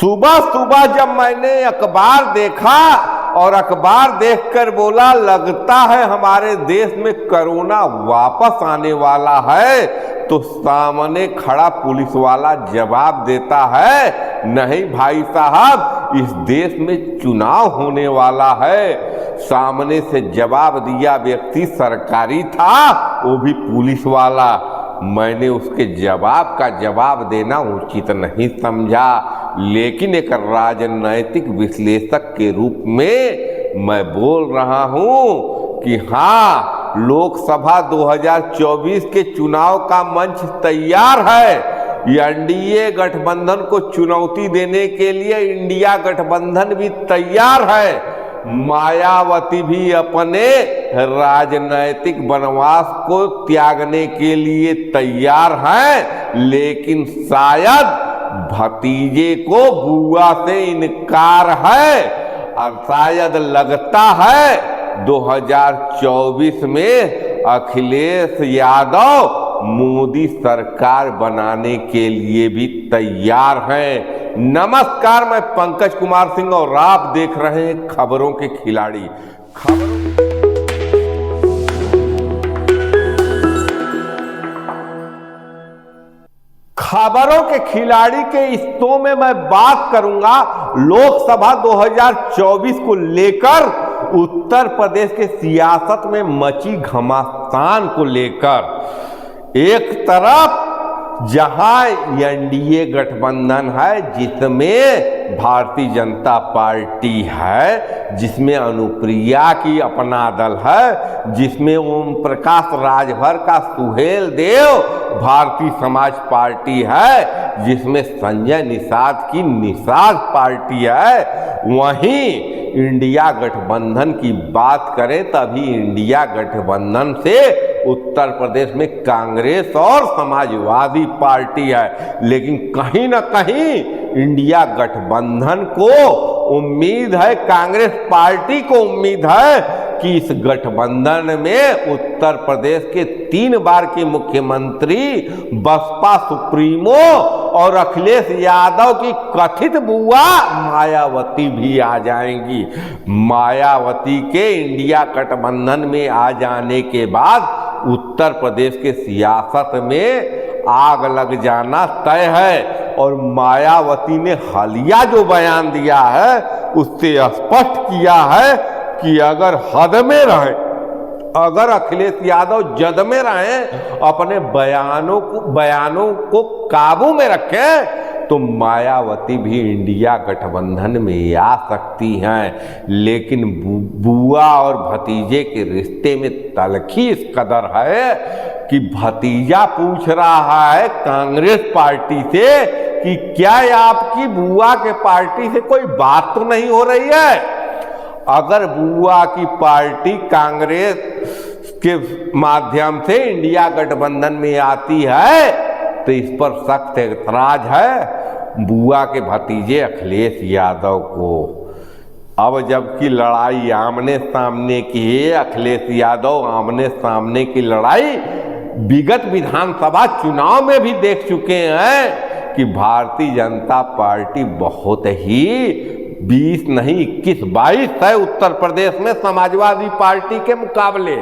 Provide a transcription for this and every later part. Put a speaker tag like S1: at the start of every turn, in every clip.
S1: सुबह सुबह जब मैंने अखबार देखा और अखबार देखकर बोला लगता है हमारे देश में कोरोना वापस आने वाला है, तो सामने खड़ा पुलिस वाला जवाब देता है, नहीं भाई साहब, इस देश में चुनाव होने वाला है। सामने से जवाब दिया व्यक्ति सरकारी था, वो भी पुलिस वाला। मैंने उसके जवाब का जवाब देना उचित नहीं समझा, लेकिन एक राजनैतिक विश्लेषक के रूप में मैं बोल रहा हूं कि हाँ, लोकसभा 2024 के चुनाव का मंच तैयार है। एनडीए गठबंधन को चुनौती देने के लिए इंडिया गठबंधन भी तैयार है। मायावती भी अपने राजनैतिक वनवास को त्यागने के लिए तैयार हैं, लेकिन शायद भतीजे को बुआ से इनकार है और शायद लगता है 2024 में अखिलेश यादव मोदी सरकार बनाने के लिए भी तैयार हैं। नमस्कार, मैं पंकज कुमार सिंह और आप देख रहे हैं खबरों के खिलाड़ी। खबरों के खिलाड़ी के इस शो में मैं बात करूंगा लोकसभा 2024 को लेकर उत्तर प्रदेश के सियासत में मची घमासान को लेकर। एक तरफ जहां एनडीए गठबंधन है, जिसमें भारतीय जनता पार्टी है, जिसमें अनुप्रिया की अपना दल है, जिसमें ओम प्रकाश राजभर का सुहेल देव भारतीय समाज पार्टी है, जिसमें संजय निषाद की निषाद पार्टी है। वहीं इंडिया गठबंधन की बात करें तभी इंडिया गठबंधन से उत्तर प्रदेश में कांग्रेस और समाजवादी पार्टी है, लेकिन कहीं ना कहीं इंडिया गठबंधन को उम्मीद है, कांग्रेस पार्टी को उम्मीद है कि इस गठबंधन में उत्तर प्रदेश के 3 बार के मुख्यमंत्री बसपा सुप्रीमो और अखिलेश यादव की कथित बुआ मायावती भी आ जाएंगी। मायावती के इंडिया गठबंधन में आ जाने के बाद उत्तर प्रदेश के सियासत में आग लग जाना तय है। और मायावती ने हालिया जो बयान दिया है उससे स्पष्ट किया है कि अगर हद में रहे, अगर अखिलेश यादव जद में रहे, अपने बयानों को काबू में रखें, तो मायावती भी इंडिया गठबंधन में आ सकती हैं। लेकिन बुआ और भतीजे के रिश्ते में तलखी इस कदर है कि भतीजा पूछ रहा है कांग्रेस पार्टी से कि क्या आपकी बुआ के पार्टी से कोई बात तो नहीं हो रही है। अगर बुआ की पार्टी कांग्रेस के माध्यम से इंडिया गठबंधन में आती है तो इस पर सख्त ऐतराज है बुआ के भतीजे अखिलेश यादव को। अब जबकि लड़ाई आमने सामने की है, अखिलेश यादव आमने सामने की लड़ाई विगत विधानसभा चुनाव में भी देख चुके हैं कि भारतीय जनता पार्टी बहुत ही 20 नहीं 21-22 है उत्तर प्रदेश में समाजवादी पार्टी के मुकाबले।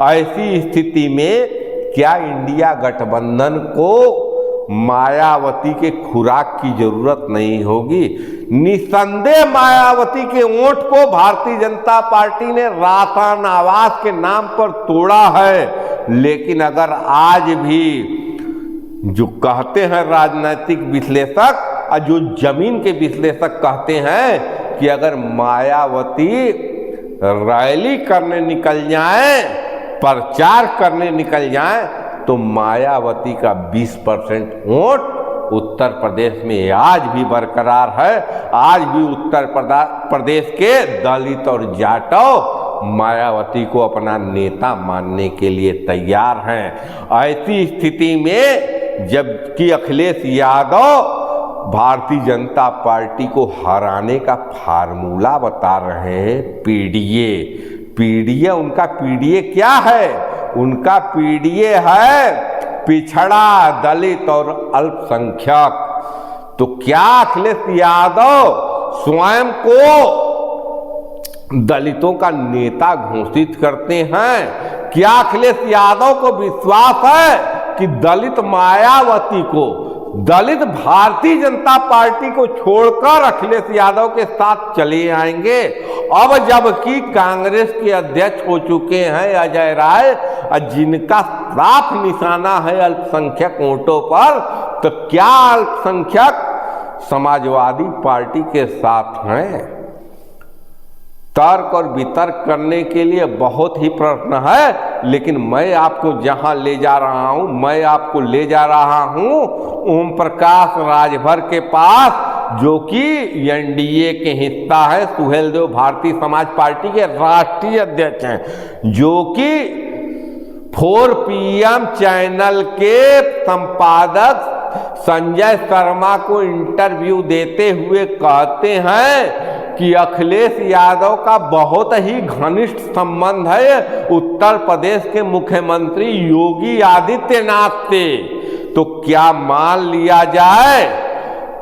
S1: ऐसी स्थिति में क्या इंडिया गठबंधन को मायावती के खुराक की जरूरत नहीं होगी? निसंदेह मायावती के वोट को भारतीय जनता पार्टी ने राशन आवास के नाम पर तोड़ा है। लेकिन अगर आज भी जो कहते हैं राजनीतिक विश्लेषक और जो जमीन के विश्लेषक कहते हैं कि अगर मायावती रैली करने निकल जाए, प्रचार करने निकल जाए, तो मायावती का 20% वोट उत्तर प्रदेश में आज भी बरकरार है। आज भी उत्तर प्रदेश के दलित और जाटव मायावती को अपना नेता मानने के लिए तैयार हैं। ऐसी स्थिति में जबकि अखिलेश यादव भारतीय जनता पार्टी को हराने का फार्मूला बता रहे हैं पीडीए, उनका पीडीए क्या है? उनका पीडीए है पिछड़ा, दलित और अल्पसंख्यक। तो क्या अखिलेश यादव स्वयं को दलितों का नेता घोषित करते हैं? क्या अखिलेश यादव को विश्वास है कि दलित मायावती को, दलित भारतीय जनता पार्टी को छोड़कर अखिलेश यादव के साथ चले आएंगे? अब जबकि कांग्रेस के अध्यक्ष हो चुके हैं अजय राय, जिनका साफ निशाना है अल्पसंख्यक वोटों पर, तो क्या अल्पसंख्यक समाजवादी पार्टी के साथ हैं? तर्क और वितर्क करने के लिए बहुत ही प्रश्न है, लेकिन मैं आपको जहां ले जा रहा हूं, मैं आपको ले जा रहा हूं ओम प्रकाश राजभर के पास, जो कि एनडीए के हिस्सा है। सुहेलदेव भारतीय समाज पार्टी के राष्ट्रीय अध्यक्ष हैं, जो कि 4PM चैनल के संपादक संजय शर्मा को इंटरव्यू देते हुए कहते हैं कि अखिलेश यादव का बहुत ही घनिष्ठ संबंध है उत्तर प्रदेश के मुख्यमंत्री योगी आदित्यनाथ से। तो क्या मान लिया जाए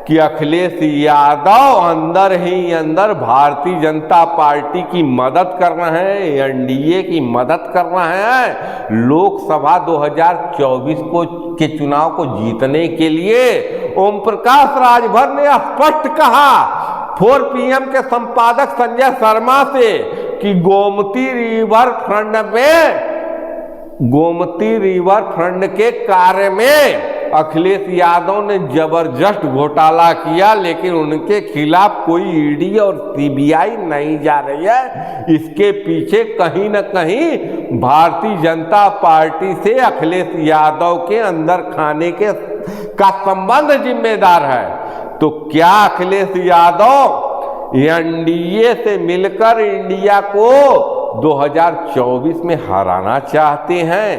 S1: कि अखिलेश यादव अंदर ही अंदर भारतीय जनता पार्टी की मदद कर रहे हैं, एनडीए की मदद कर रहे हैं लोकसभा 2024 के चुनाव को जीतने के लिए? ओम प्रकाश राजभर ने स्पष्ट कहा 4PM के संपादक संजय शर्मा से कि गोमती रिवर फ्रंट के कार्य में अखिलेश यादव ने जबरदस्त घोटाला किया, लेकिन उनके खिलाफ कोई ईडी और सीबीआई नहीं जा रही है। इसके पीछे कहीं न कहीं भारतीय जनता पार्टी से अखिलेश यादव के अंदर खाने का संबंध जिम्मेदार है। तो क्या अखिलेश यादव एनडीए से मिलकर इंडिया को 2024 में हराना चाहते हैं?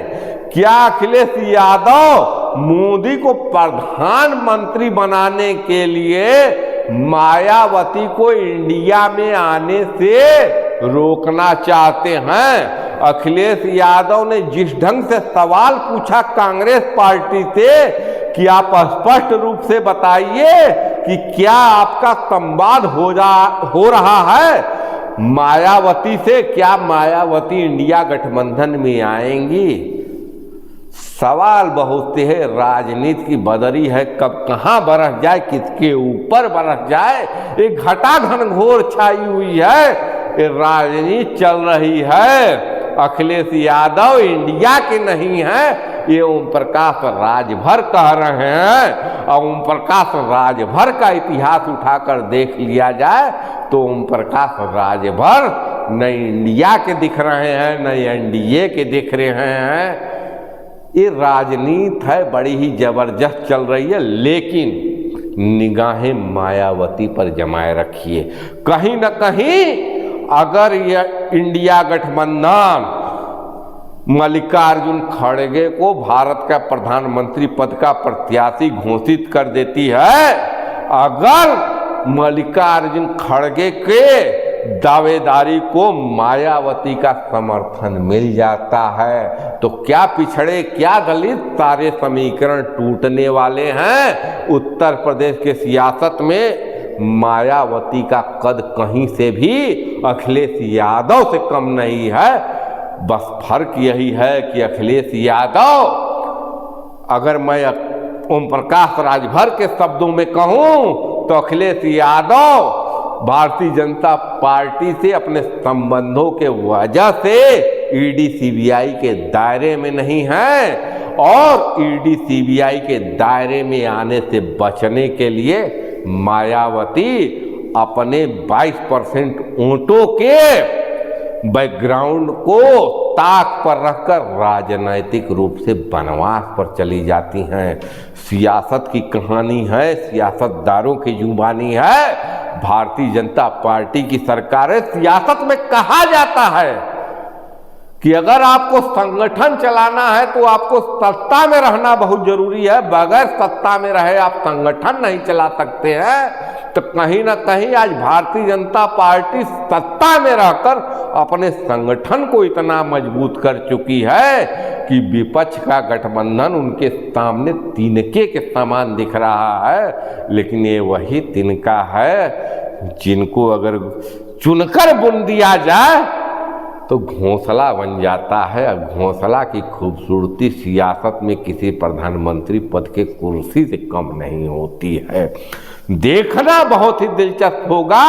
S1: क्या अखिलेश यादव मोदी को प्रधानमंत्री बनाने के लिए मायावती को इंडिया में आने से रोकना चाहते हैं? अखिलेश यादव ने जिस ढंग से सवाल पूछा कांग्रेस पार्टी से कि आप स्पष्ट रूप से बताइए कि क्या आपका संवाद हो रहा है मायावती से? क्या मायावती इंडिया गठबंधन में आएंगी? सवाल बहुत से है, राजनीति की बदरी है, कब कहां बरस जाए, किसके ऊपर बरस जाए, एक घटा घनघोर छाई हुई है, ये राजनीति चल रही है। अखिलेश यादव इंडिया के नहीं है, ये ओम प्रकाश राजभर कह रहे हैं। और ओम प्रकाश राजभर का इतिहास उठाकर देख लिया जाए तो ओम प्रकाश राजभर न इंडिया के दिख रहे हैं, न एनडीए के दिख रहे हैं। ये राजनीति है, बड़ी ही जबरदस्त चल रही है, लेकिन निगाहें मायावती पर जमाए रखिए। कहीं न कहीं अगर यह इंडिया गठबंधन मल्लिकार्जुन खड़गे को भारत का प्रधानमंत्री पद का प्रत्याशी घोषित कर देती है, अगर मल्लिकार्जुन खड़गे के दावेदारी को मायावती का समर्थन मिल जाता है, तो क्या पिछड़े, क्या दलित सारे समीकरण टूटने वाले हैं। उत्तर प्रदेश के सियासत में मायावती का कद कहीं से भी अखिलेश यादव से कम नहीं है। बस फर्क यही है कि अखिलेश यादव, अगर मैं ओम प्रकाश राजभर के शब्दों में कहूं तो अखिलेश यादव भारतीय जनता पार्टी से अपने संबंधों के वजह से ईडी सीबीआई के दायरे में नहीं है, और ईडी सीबीआई के दायरे में आने से बचने के लिए मायावती अपने 22% वोटों के बैकग्राउंड को ताक पर रखकर राजनैतिक रूप से वनवास पर चली जाती हैं। सियासत की कहानी है, सियासतदारों की जुबानी है। भारतीय जनता पार्टी की सरकार है। सियासत में कहा जाता है कि अगर आपको संगठन चलाना है तो आपको सत्ता में रहना बहुत जरूरी है। बगैर सत्ता में रहे आप संगठन नहीं चला सकते हैं। तो कहीं ना कहीं आज भारतीय जनता पार्टी सत्ता में रहकर अपने संगठन को इतना मजबूत कर चुकी है कि विपक्ष का गठबंधन उनके सामने तिनके के समान दिख रहा है। लेकिन ये वही तिनका है जिनको अगर चुनकर बुन दिया जाए तो घोंसला बन जाता है। घोंसला की खूबसूरती सियासत में किसी प्रधानमंत्री पद के कुर्सी से कम नहीं होती है। देखना बहुत ही दिलचस्प होगा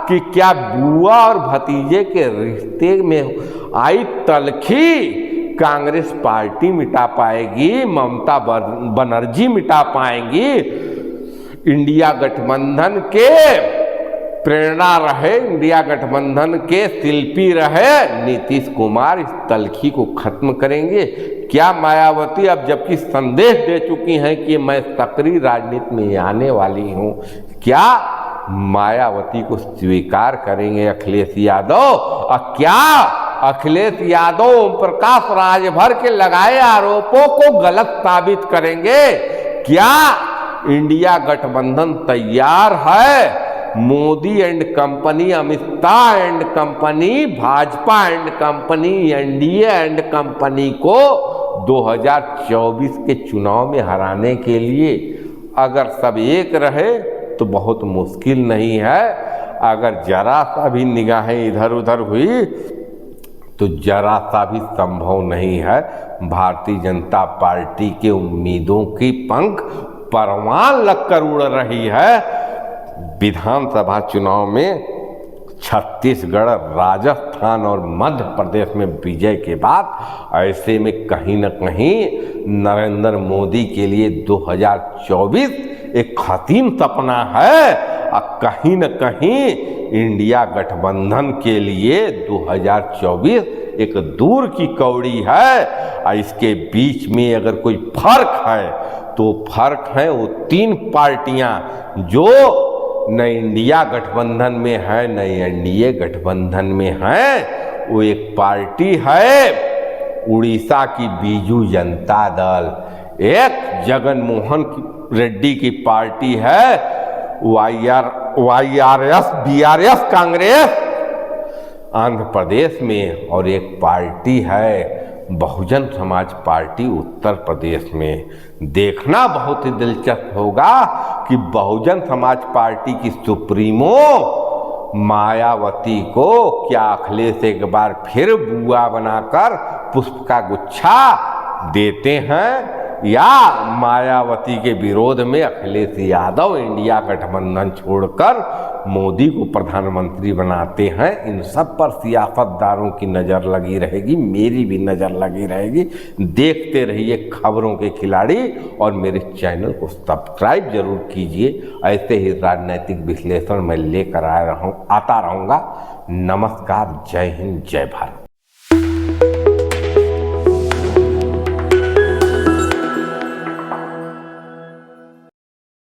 S1: कि क्या बुआ और भतीजे के रिश्ते में आई तलखी कांग्रेस पार्टी मिटा पाएगी, ममता बनर्जी मिटा पाएंगी। इंडिया गठबंधन के प्रेरणा रहे, इंडिया गठबंधन के शिल्पी रहे नीतीश कुमार इस तलखी को खत्म करेंगे क्या? मायावती अब जबकि संदेश दे चुकी हैं कि मैं सक्रिय राजनीति में आने वाली हूं, क्या मायावती को स्वीकार करेंगे अखिलेश यादव? और क्या अखिलेश यादव ओम प्रकाश राजभर के लगाए आरोपों को गलत साबित करेंगे? क्या इंडिया गठबंधन तैयार है Modi and company, Amit Shah and company, Bhajpa and company, NDA and company को 2024 के चुनाव में हराने के लिए? अगर सब एक रहे तो बहुत मुश्किल नहीं है। अगर जरा सा भी निगाहें इधर उधर हुई तो जरा सा भी संभव नहीं है। भारतीय जनता पार्टी के उम्मीदों की पंख परवान लगकर उड़ रही है। विधानसभा चुनाव में छत्तीसगढ़, राजस्थान और मध्य प्रदेश में विजय के बाद ऐसे में कहीं न कहीं नरेंद्र मोदी के लिए 2024 एक हसीन सपना है और कहीं न कहीं इंडिया गठबंधन के लिए 2024 एक दूर की कौड़ी है। और इसके बीच में अगर कोई फर्क है तो फर्क है वो तीन पार्टियां जो न इंडिया गठबंधन में है न एनडीए गठबंधन में है। वो एक पार्टी है उड़ीसा की बीजू जनता दल, एक जगन मोहन रेड्डी की पार्टी है वाईआरएस बीआरएस कांग्रेस आंध्र प्रदेश में, और एक पार्टी है बहुजन समाज पार्टी उत्तर प्रदेश में। देखना बहुत ही दिलचस्प होगा कि बहुजन समाज पार्टी की सुप्रीमो मायावती को क्या अखिलेश एक बार फिर बुआ बनाकर पुष्प का गुच्छा देते हैं, या मायावती के विरोध में अखिलेश यादव इंडिया गठबंधन छोड़कर मोदी को प्रधानमंत्री बनाते हैं। इन सब पर सियासतदारों की नज़र लगी रहेगी, मेरी भी नज़र लगी रहेगी। देखते रहिए खबरों के खिलाड़ी और मेरे चैनल को सब्सक्राइब जरूर कीजिए। ऐसे ही राजनीतिक विश्लेषण मैं लेकर आता रहूँगा। नमस्कार, जय हिंद, जय भारत।